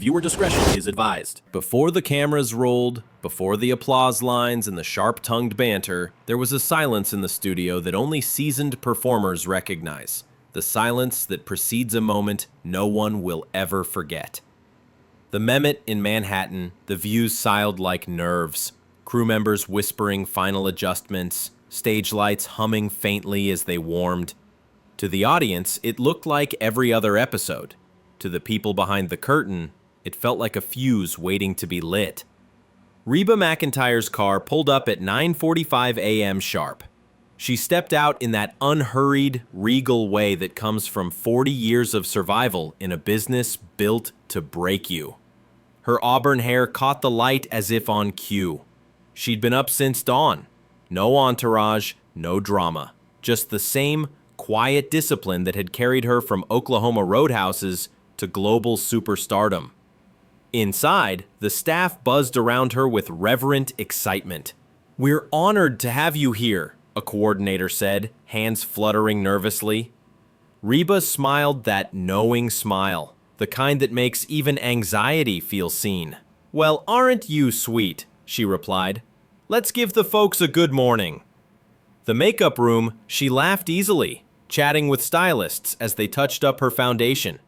Viewer discretion is advised. Before the cameras rolled, before the applause lines and the sharp-tongued banter, there was a silence in the studio that only seasoned performers recognize. The silence that precedes a moment no one will ever forget. The Mehmet in Manhattan, the views siled like nerves. Crew members whispering final adjustments, stage lights humming faintly as they warmed. To the audience, it looked like every other episode. To the people behind the curtain, it felt like a fuse waiting to be lit. Reba McEntire's car pulled up at 9:45 a.m. sharp. She stepped out in that unhurried, regal way that comes from 40 years of survival in a business built to break you. Her auburn hair caught the light as if on cue. She'd been up since dawn. No entourage, no drama. Just the same quiet discipline that had carried her from Oklahoma roadhouses to global superstardom. Inside, the staff buzzed around her with reverent excitement. "We're honored to have you here," a coordinator said, hands fluttering nervously. Reba smiled that knowing smile, the kind that makes even anxiety feel seen. "Well, aren't you sweet?" she replied. "Let's give the folks a good morning." The makeup room, she laughed easily, chatting with stylists as they touched up her foundation.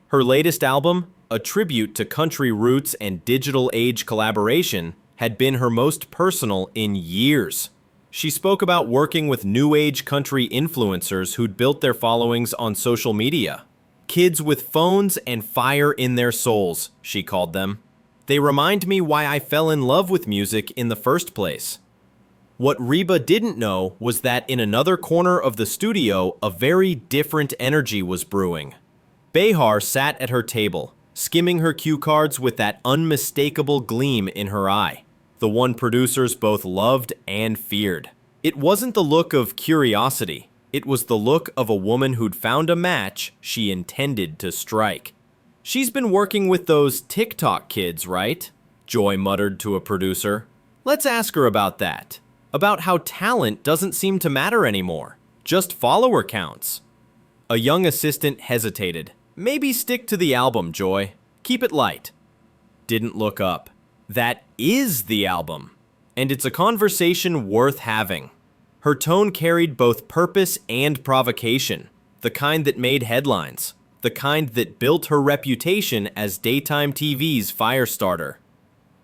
Her latest album, a tribute to country roots and digital age collaboration, had been her most personal in years. She spoke about working with new age country influencers who'd built their followings on social media. Kids with phones and fire in their souls, she called them. They remind me why I fell in love with music in the first place. What Reba didn't know was that in another corner of the studio, a very different energy was brewing. Behar sat at her table, skimming her cue cards with that unmistakable gleam in her eye, the one producers both loved and feared. It wasn't the look of curiosity. It was the look of a woman who'd found a match she intended to strike. "She's been working with those TikTok kids, right?" Joy muttered to a producer. "Let's ask her about that. About how talent doesn't seem to matter anymore. Just follower counts." A young assistant hesitated. "Maybe stick to the album, Joy. Keep it light." Didn't look up. That is the album. And it's a conversation worth having. Her tone carried both purpose and provocation, the kind that made headlines, the kind that built her reputation as daytime TV's fire starter.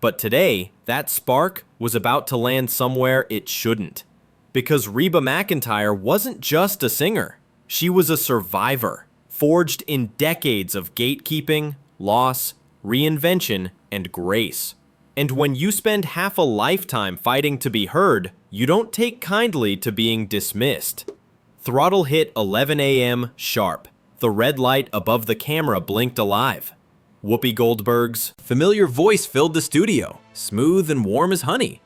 But today, that spark was about to land somewhere it shouldn't. Because Reba McEntire wasn't just a singer. She was a survivor, forged in decades of gatekeeping, loss, reinvention, and grace. And when you spend half a lifetime fighting to be heard, you don't take kindly to being dismissed. Throttle hit 11 a.m. sharp. The red light above the camera blinked alive. Whoopi Goldberg's familiar voice filled the studio, smooth and warm as honey.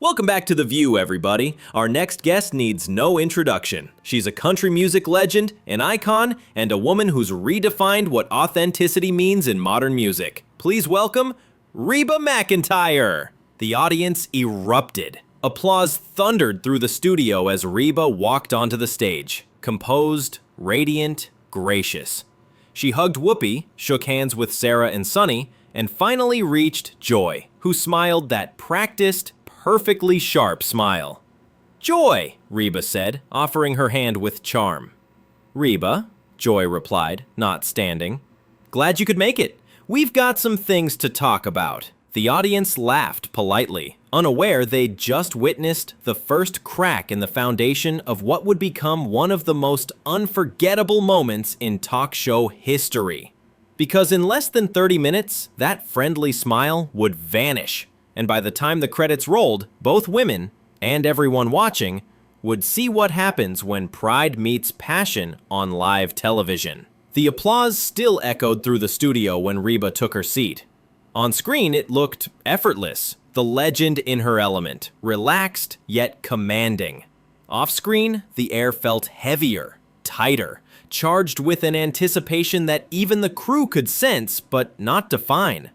Welcome back to The View, everybody. Our next guest needs no introduction. She's a country music legend, an icon, and a woman who's redefined what authenticity means in modern music. Please welcome Reba McEntire. The audience erupted. Applause thundered through the studio as Reba walked onto the stage, composed, radiant, gracious. She hugged Whoopi, shook hands with Sarah and Sunny, and finally reached Joy, who smiled that practiced, perfectly sharp smile. "Joy," Reba said, offering her hand with charm. "Reba," Joy replied, not standing. "Glad you could make it. We've got some things to talk about." The audience laughed politely, unaware they'd just witnessed the first crack in the foundation of what would become one of the most unforgettable moments in talk show history. Because in less than 30 minutes, that friendly smile would vanish, and by the time the credits rolled, both women, and everyone watching, would see what happens when pride meets passion on live television. The applause still echoed through the studio when Reba took her seat. On screen, it looked effortless, the legend in her element, relaxed yet commanding. Off-screen, the air felt heavier, tighter, charged with an anticipation that even the crew could sense but not define.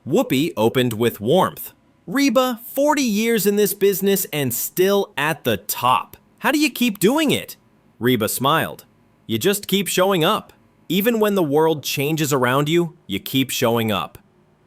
Whoopi opened with warmth. "Reba, 40 years in this business and still at the top. How do you keep doing it?" Reba smiled. "You just keep showing up. Even when the world changes around you, you keep showing up.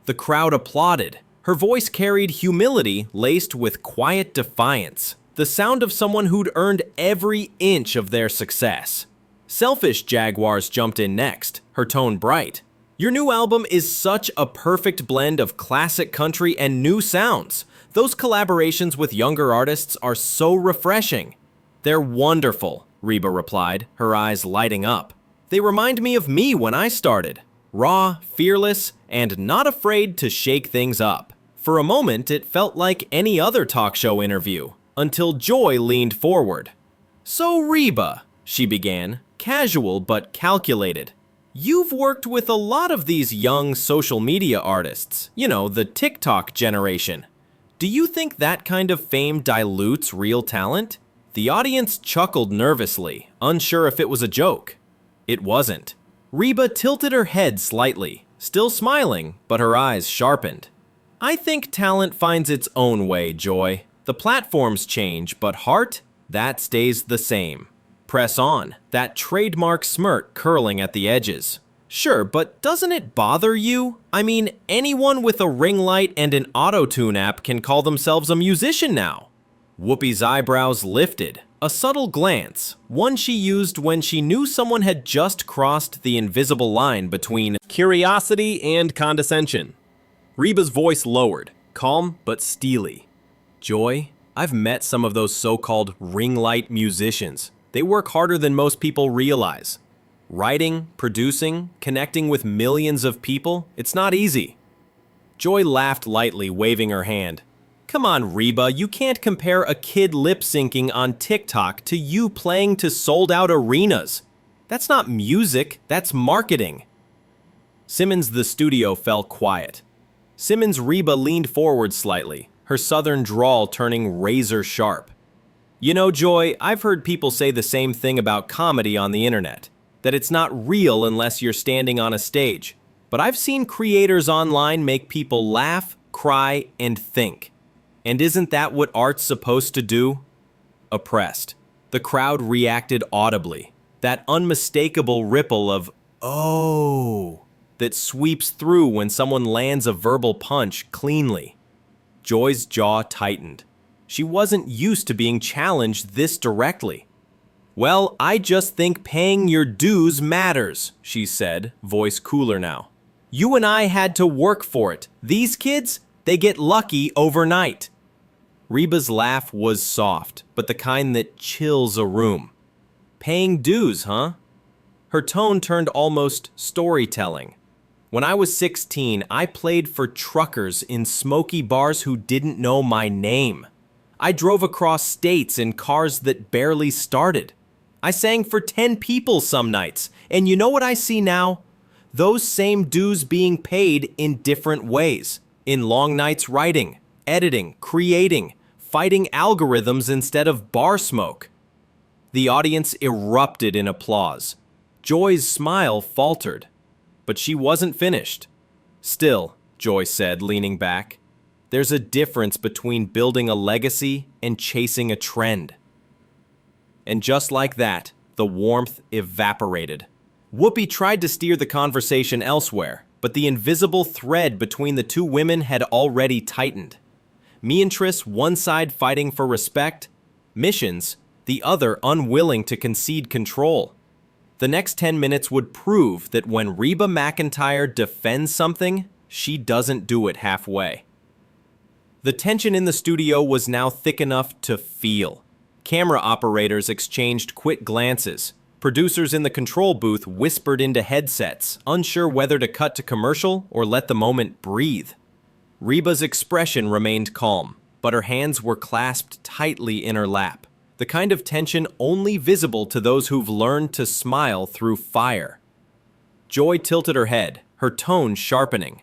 The crowd applauded. Her voice carried humility laced with quiet defiance, the sound of someone who'd earned every inch of their success. Selfish Jaguars jumped in next, her tone bright. Your new album is such a perfect blend of classic country and new sounds. Those collaborations with younger artists are so refreshing. They're wonderful, Reba replied, her eyes lighting up. They remind me of me when I started. Raw, fearless, and not afraid to shake things up. For a moment, it felt like any other talk show interview, until Joy leaned forward. So Reba, she began, casual but calculated. You've worked with a lot of these young social media artists, the TikTok generation. Do you think that kind of fame dilutes real talent? The audience chuckled nervously, unsure if it was a joke. It wasn't. Reba tilted her head slightly, still smiling, but her eyes sharpened. I think talent finds its own way, Joy. The platforms change, but heart, that stays the same. Press on, that trademark smirk curling at the edges. Sure, but doesn't it bother you? I mean, anyone with a ring light and an auto-tune app can call themselves a musician now. Whoopi's eyebrows lifted, a subtle glance, one she used when she knew someone had just crossed the invisible line between curiosity and condescension. Reba's voice lowered, calm but steely. Joy, I've met some of those so-called ring light musicians. They work harder than most people realize. Writing, producing, connecting with millions of people, it's not easy. Joy laughed lightly, waving her hand. Come on, Reba, you can't compare a kid lip-syncing on TikTok to you playing to sold-out arenas. That's not music, that's marketing. Simmons' The Studio fell quiet. Simmons' Reba leaned forward slightly, her southern drawl turning razor-sharp. Joy, I've heard people say the same thing about comedy on the internet, that it's not real unless you're standing on a stage. But I've seen creators online make people laugh, cry, and think. And isn't that what art's supposed to do? Oppressed. The crowd reacted audibly. That unmistakable ripple of, oh, that sweeps through when someone lands a verbal punch cleanly. Joy's jaw tightened. She wasn't used to being challenged this directly. Well, I just think paying your dues matters, she said, voice cooler now. You and I had to work for it. These kids, they get lucky overnight. Reba's laugh was soft, but the kind that chills a room. Paying dues, huh? Her tone turned almost storytelling. When I was 16, I played for truckers in smoky bars who didn't know my name. I drove across states in cars that barely started. I sang for 10 people some nights, and you know what I see now? Those same dues being paid in different ways. In long nights writing, editing, creating, fighting algorithms instead of bar smoke. The audience erupted in applause. Joy's smile faltered, but she wasn't finished. Still, Joy said, leaning back, there's a difference between building a legacy and chasing a trend. And just like that, the warmth evaporated. Whoopi tried to steer the conversation elsewhere, but the invisible thread between the two women had already tightened. Me and Triss, one side fighting for respect, missions, the other unwilling to concede control. The next 10 minutes would prove that when Reba McEntire defends something, she doesn't do it halfway. The tension in the studio was now thick enough to feel. Camera operators exchanged quick glances. Producers in the control booth whispered into headsets, unsure whether to cut to commercial or let the moment breathe. Reba's expression remained calm, but her hands were clasped tightly in her lap, the kind of tension only visible to those who've learned to smile through fire. Joy tilted her head, her tone sharpening.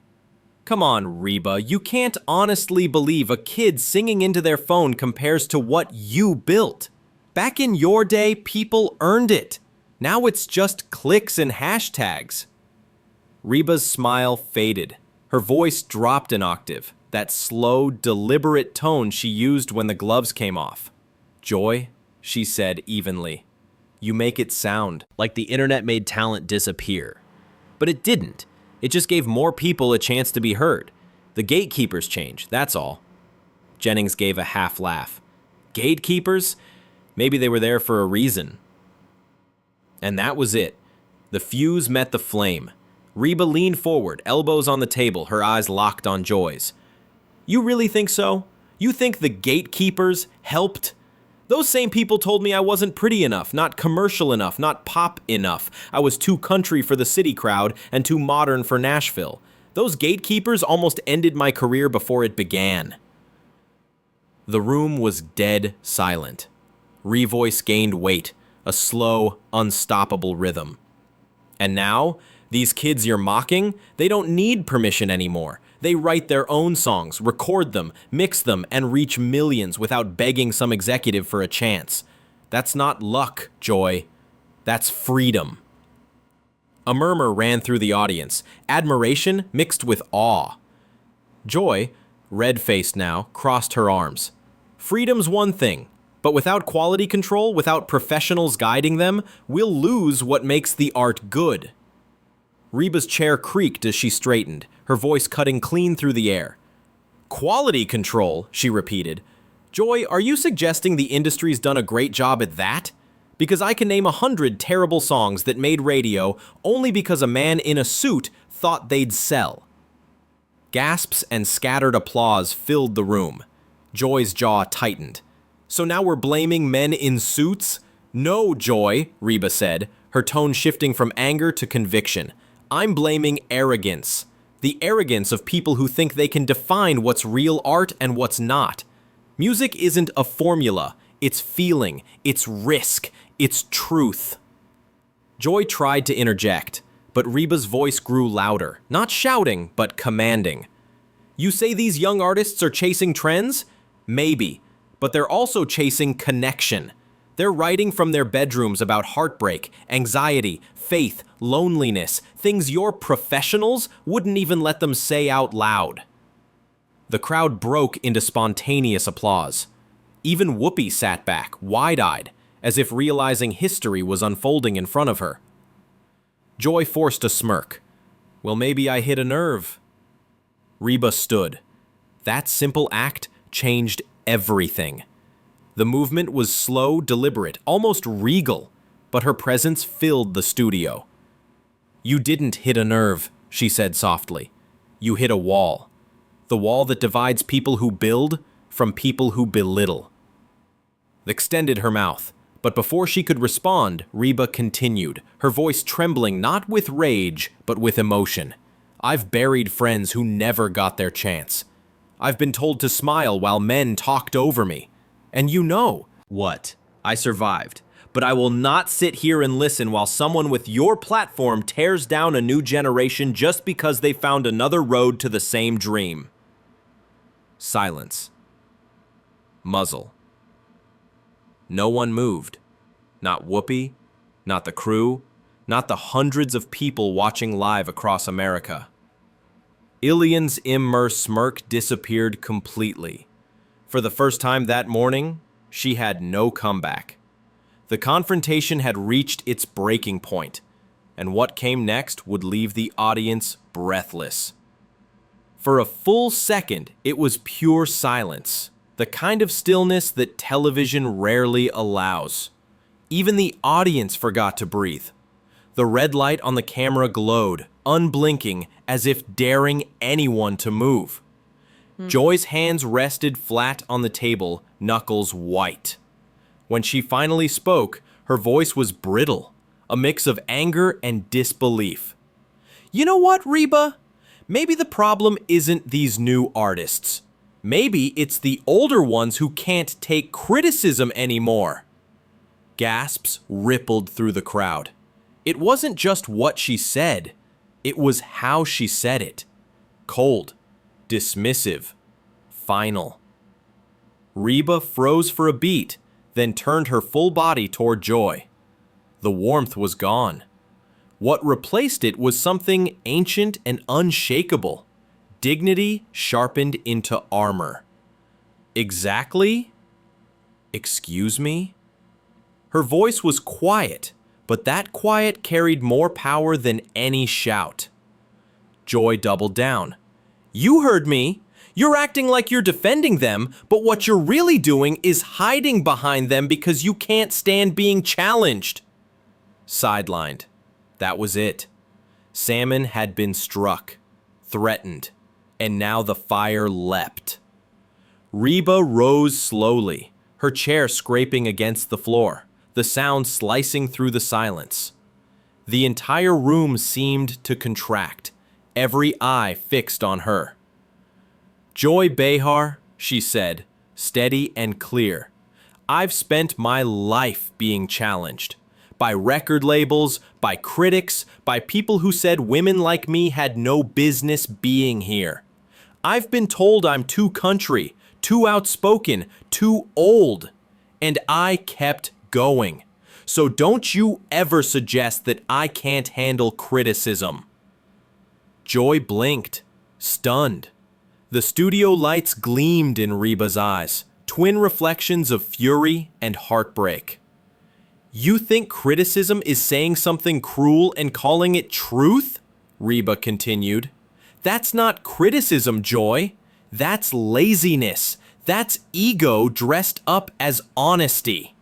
Come on, Reba, you can't honestly believe a kid singing into their phone compares to what you built. Back in your day, people earned it. Now it's just clicks and hashtags. Reba's smile faded. Her voice dropped an octave, that slow, deliberate tone she used when the gloves came off. Joy, she said evenly, you make it sound like the internet made talent disappear. But it didn't. It just gave more people a chance to be heard. The gatekeepers change, that's all. Jennings gave a half laugh. Gatekeepers? Maybe they were there for a reason. And that was it. The fuse met the flame. Reba leaned forward, elbows on the table, her eyes locked on Joy's. You really think so? You think the gatekeepers helped? Those same people told me I wasn't pretty enough, not commercial enough, not pop enough. I was too country for the city crowd and too modern for Nashville. Those gatekeepers almost ended my career before it began. The room was dead silent. Revoice gained weight, a slow, unstoppable rhythm. And now, these kids you're mocking, they don't need permission anymore. They write their own songs, record them, mix them, and reach millions without begging some executive for a chance. That's not luck, Joy. That's freedom. A murmur ran through the audience, admiration mixed with awe. Joy, red-faced now, crossed her arms. Freedom's one thing, but without quality control, without professionals guiding them, we'll lose what makes the art good. Reba's chair creaked as she straightened, her voice cutting clean through the air. Quality control, she repeated. Joy, are you suggesting the industry's done a great job at that? Because I can name 100 terrible songs that made radio only because a man in a suit thought they'd sell. Gasps and scattered applause filled the room. Joy's jaw tightened. So now we're blaming men in suits? No, Joy, Reba said, her tone shifting from anger to conviction. I'm blaming arrogance. The arrogance of people who think they can define what's real art and what's not. Music isn't a formula. It's feeling. It's risk. It's truth. Joy tried to interject, but Reba's voice grew louder. Not shouting, but commanding. You say these young artists are chasing trends? Maybe. But they're also chasing connection. They're writing from their bedrooms about heartbreak, anxiety, faith, loneliness, things your professionals wouldn't even let them say out loud. The crowd broke into spontaneous applause. Even Whoopi sat back, wide-eyed, as if realizing history was unfolding in front of her. Joy forced a smirk. Well, maybe I hit a nerve. Reba stood. That simple act changed everything. The movement was slow, deliberate, almost regal, but her presence filled the studio. You didn't hit a nerve, she said softly. You hit a wall. The wall that divides people who build from people who belittle. Extended her mouth, but before she could respond, Reba continued, her voice trembling not with rage, but with emotion. I've buried friends who never got their chance. I've been told to smile while men talked over me. And you know what? I survived. But I will not sit here and listen while someone with your platform tears down a new generation just because they found another road to the same dream. Silence. Muzzle. No one moved. Not Whoopi, not the crew, not the hundreds of people watching live across America. Ilian's immersed smirk disappeared completely. For the first time that morning, she had no comeback. The confrontation had reached its breaking point, and what came next would leave the audience breathless. For a full second, it was pure silence, the kind of stillness that television rarely allows. Even the audience forgot to breathe. The red light on the camera glowed, unblinking, as if daring anyone to move. Joy's hands rested flat on the table, knuckles white. When she finally spoke, her voice was brittle, a mix of anger and disbelief. You know what, Reba? Maybe the problem isn't these new artists. Maybe it's the older ones who can't take criticism anymore. Gasps rippled through the crowd. It wasn't just what she said, it was how she said it. Cold. Dismissive, final. Reba froze for a beat, then turned her full body toward Joy. The warmth was gone. What replaced it was something ancient and unshakable, dignity sharpened into armor. Exactly? Excuse me? Her voice was quiet, but that quiet carried more power than any shout. Joy doubled down. You heard me. You're acting like you're defending them, but what you're really doing is hiding behind them because you can't stand being challenged. Sidelined. That was it. Salmon had been struck, threatened, and now the fire leapt. Reba rose slowly, her chair scraping against the floor, the sound slicing through the silence. The entire room seemed to contract, every eye fixed on her. Joy Behar, she said, steady and clear. I've spent my life being challenged. By record labels, by critics, by people who said women like me had no business being here. I've been told I'm too country, too outspoken, too old. And I kept going. So don't you ever suggest that I can't handle criticism. Joy blinked, stunned. The studio lights gleamed in Reba's eyes, twin reflections of fury and heartbreak. You think criticism is saying something cruel and calling it truth? Reba continued. That's not criticism, Joy. That's laziness. That's ego dressed up as honesty.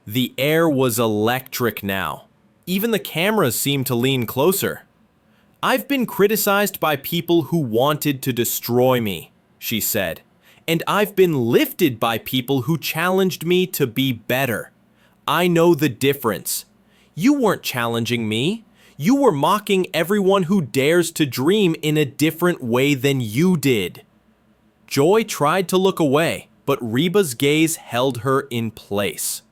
The air was electric now. Even the cameras seemed to lean closer. I've been criticized by people who wanted to destroy me, she said, and I've been lifted by people who challenged me to be better. I know the difference. You weren't challenging me. You were mocking everyone who dares to dream in a different way than you did. Joy tried to look away, but Reba's gaze held her in place.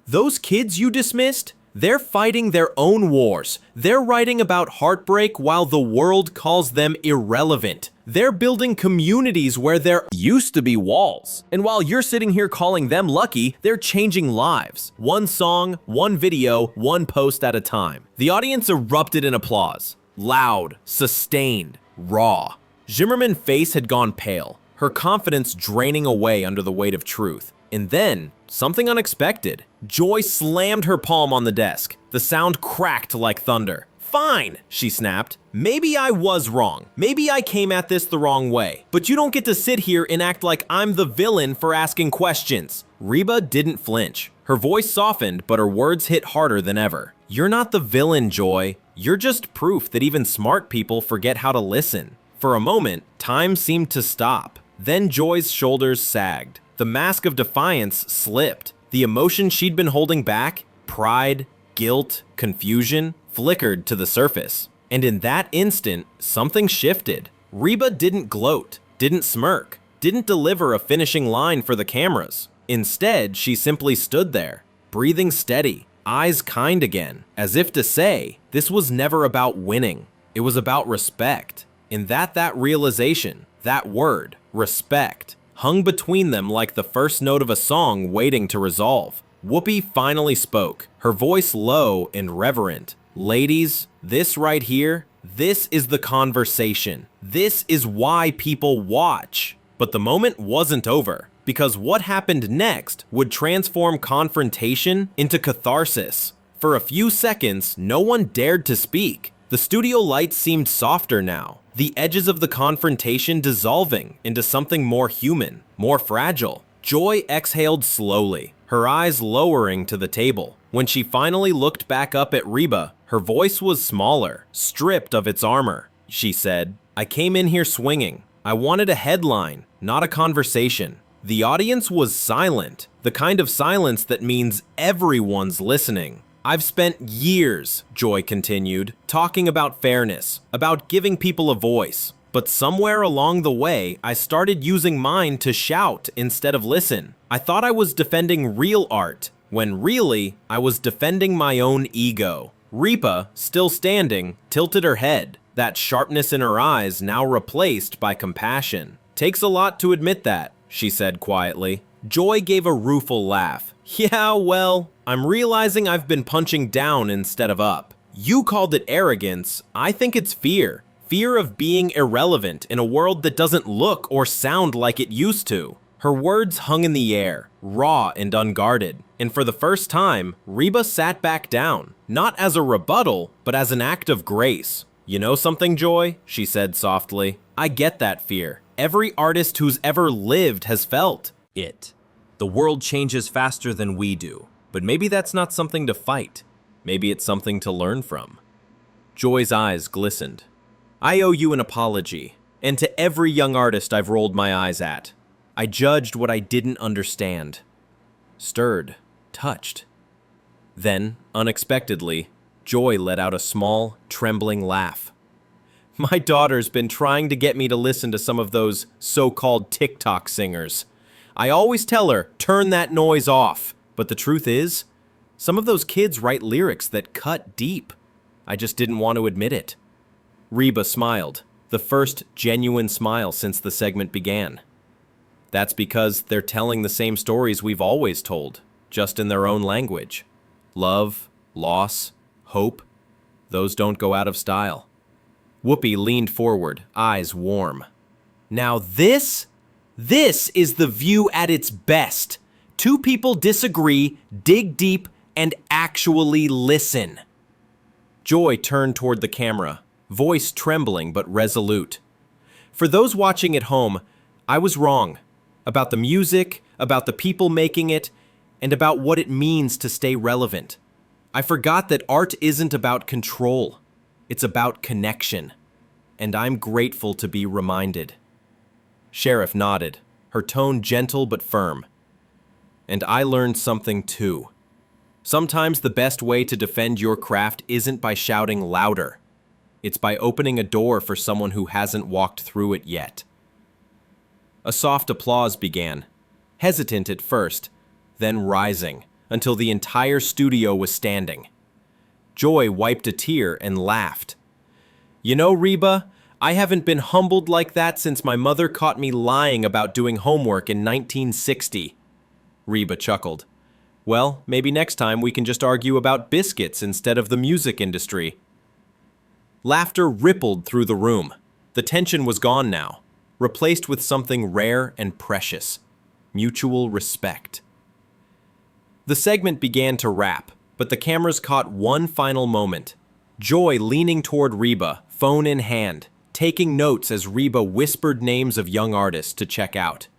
Those kids you dismissed? They're fighting their own wars. They're writing about heartbreak while the world calls them irrelevant. They're building communities where there used to be walls. And while you're sitting here calling them lucky, they're changing lives. One song, one video, one post at a time. The audience erupted in applause. Loud, sustained, raw. Zimmerman's face had gone pale, her confidence draining away under the weight of truth. And then, something unexpected. Joy slammed her palm on the desk. The sound cracked like thunder. Fine, she snapped. Maybe I was wrong. Maybe I came at this the wrong way. But you don't get to sit here and act like I'm the villain for asking questions. Reba didn't flinch. Her voice softened, but her words hit harder than ever. You're not the villain, Joy. You're just proof that even smart people forget how to listen. For a moment, time seemed to stop. Then Joy's shoulders sagged. The mask of defiance slipped. The emotion she'd been holding back, pride, guilt, confusion, flickered to the surface. And in that instant, something shifted. Reba didn't gloat, didn't smirk, didn't deliver a finishing line for the cameras. Instead, she simply stood there, breathing steady, eyes kind again, as if to say, this was never about winning. It was about respect. And that realization, that word, respect, hung between them like the first note of a song waiting to resolve. Whoopi finally spoke, her voice low and reverent. Ladies, this right here, this is the conversation. This is why people watch. But the moment wasn't over, because what happened next would transform confrontation into catharsis. For a few seconds, no one dared to speak. The studio lights seemed softer now, the edges of the confrontation dissolving into something more human, more fragile. Joy exhaled slowly, her eyes lowering to the table. When she finally looked back up at Reba, her voice was smaller, stripped of its armor. She said, I came in here swinging. I wanted a headline, not a conversation. The audience was silent, the kind of silence that means everyone's listening. I've spent years, Joy continued, talking about fairness, about giving people a voice. But somewhere along the way, I started using mine to shout instead of listen. I thought I was defending real art, when really, I was defending my own ego. Reba, still standing, tilted her head, that sharpness in her eyes now replaced by compassion. Takes a lot to admit that, she said quietly. Joy gave a rueful laugh. Yeah, well, I'm realizing I've been punching down instead of up. You called it arrogance. I think it's fear. Fear of being irrelevant in a world that doesn't look or sound like it used to. Her words hung in the air, raw and unguarded. And for the first time, Reba sat back down, not as a rebuttal, but as an act of grace. You know something, Joy? She said softly. I get that fear. Every artist who's ever lived has felt it. The world changes faster than we do, but maybe that's not something to fight. Maybe it's something to learn from. Joy's eyes glistened. I owe you an apology, and to every young artist I've rolled my eyes at. I judged what I didn't understand. Stirred, touched. Then, unexpectedly, Joy let out a small, trembling laugh. My daughter's been trying to get me to listen to some of those so-called TikTok singers. I always tell her, turn that noise off. But the truth is, some of those kids write lyrics that cut deep. I just didn't want to admit it. Reba smiled, the first genuine smile since the segment began. That's because they're telling the same stories we've always told, just in their own language. Love, loss, hope, those don't go out of style. Whoopi leaned forward, eyes warm. Now this is the View at its best. Two people disagree, dig deep, and actually listen. Joy turned toward the camera, voice trembling but resolute. For those watching at home, I was wrong. About the music, about the people making it, and about what it means to stay relevant. I forgot that art isn't about control. It's about connection. And I'm grateful to be reminded. Sheriff nodded, her tone gentle but firm. And I learned something too. Sometimes the best way to defend your craft isn't by shouting louder. It's by opening a door for someone who hasn't walked through it yet. A soft applause began, hesitant at first, then rising, until the entire studio was standing. Joy wiped a tear and laughed. You know, Reba, I haven't been humbled like that since my mother caught me lying about doing homework in 1960. Reba chuckled. Well, maybe next time we can just argue about biscuits instead of the music industry. Laughter rippled through the room. The tension was gone now, replaced with something rare and precious. Mutual respect. The segment began to wrap, but the cameras caught one final moment. Joy leaning toward Reba, phone in hand, taking notes as Reba whispered names of young artists to check out.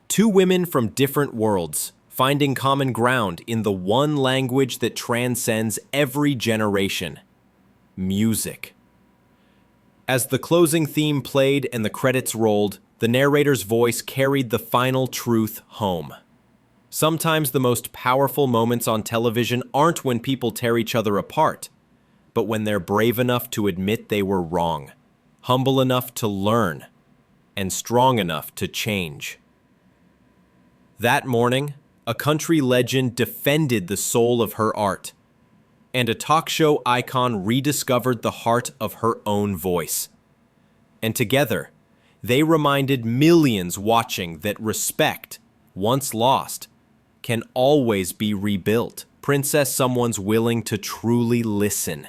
Two women from different worlds, finding common ground in the one language that transcends every generation. Music. As the closing theme played and the credits rolled, the narrator's voice carried the final truth home. Sometimes the most powerful moments on television aren't when people tear each other apart, but when they're brave enough to admit they were wrong, humble enough to learn, and strong enough to change. That morning, a country legend defended the soul of her art, and a talk show icon rediscovered the heart of her own voice. And together, they reminded millions watching that respect, once lost, can always be rebuilt. Princess, someone's willing to truly listen.